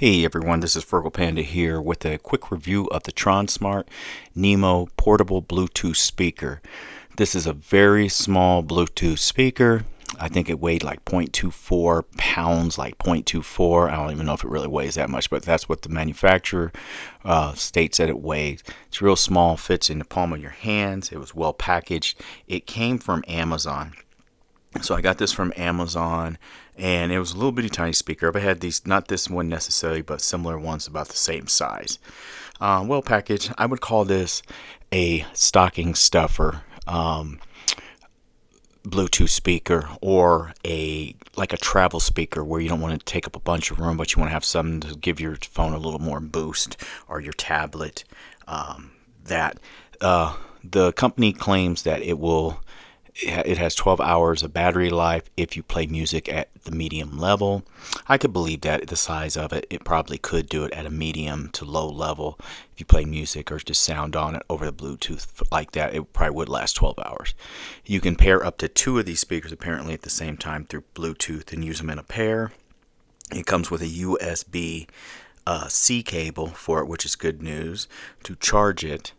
Hey everyone, this is Frugal Panda here with a quick review of the Tronsmart Nimo portable Bluetooth speaker. This is a very small Bluetooth speaker. I think it weighed like 0.24 pounds, like 0.24. I don't even know if it really weighs that much, but that's what the manufacturer states that it weighs. It's real small, fits in the palm of your hands. It was well packaged. It came from Amazon. So I got this from Amazon, and it was a little bitty tiny speaker. I've had these, not this one necessarily, but similar ones about the same size. Well packaged. I would call this a stocking stuffer Bluetooth speaker, or like a travel speaker where you don't want to take up a bunch of room, but you want to have something to give your phone a little more boost, or your tablet. The company claims that it has 12 hours of battery life if you play music at the medium level. I could believe that the size of it. It probably could do it at a medium to low level. If you play music or just sound on it over the Bluetooth like that, it probably would last 12 hours. You can pair up to two of these speakers apparently at the same time through Bluetooth and use them in a pair. It comes with a USB C cable for it, which is good news, to charge it.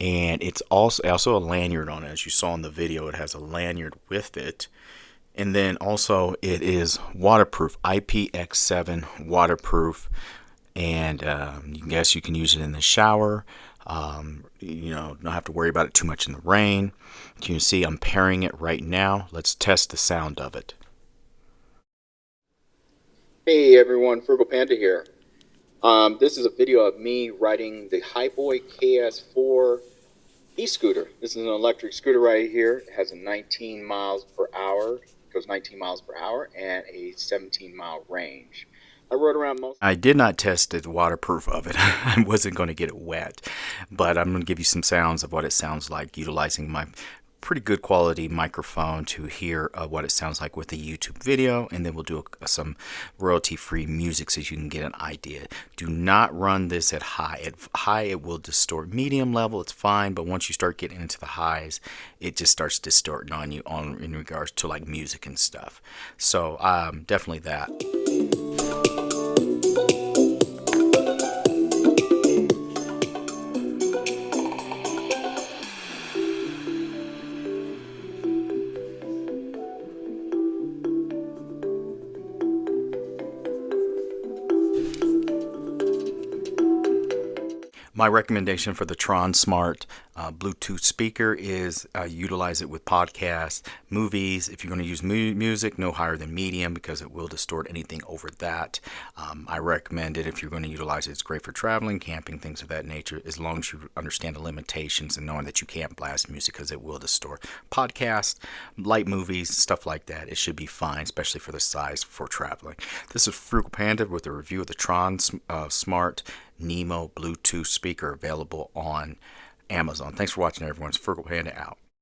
And it's also a lanyard on it. As you saw in the video, it has a lanyard with it. And then also it is waterproof, IPX7 waterproof. And you guess you can use it in the shower. Don't have to worry about it too much in the rain. You can see I'm pairing it right now. Let's test the sound of it. Hey everyone, Frugal Panda here. This is a video of me riding the Highboy KS4 e-scooter. This is an electric scooter right here. It has a 19 miles per hour, goes 19 miles per hour, and a 17-mile range. I rode around I did not test the waterproof of it. I wasn't going to get it wet, but I'm going to give you some sounds of what it sounds like utilizing my pretty good quality microphone to hear what it sounds like with the YouTube video, and then we'll do some royalty-free music so you can get an idea. Do not run this at high. At high, it will distort. Medium level, it's fine, but once you start getting into the highs, it just starts distorting on you in regards to like music and stuff. So definitely that. My recommendation for the Tronsmart Bluetooth speaker is utilize it with podcasts, movies. If you're going to use music, no higher than medium because it will distort anything over that. I recommend it if you're going to utilize it. It's great for traveling, camping, things of that nature, as long as you understand the limitations and knowing that you can't blast music because it will distort. Podcasts, light movies, stuff like that, it should be fine, especially for the size for traveling. This is Frugal Panda with a review of the Tronsmart Nimo Bluetooth speaker available on Amazon. Thanks for watching, everyone. It's Frugal Panda out.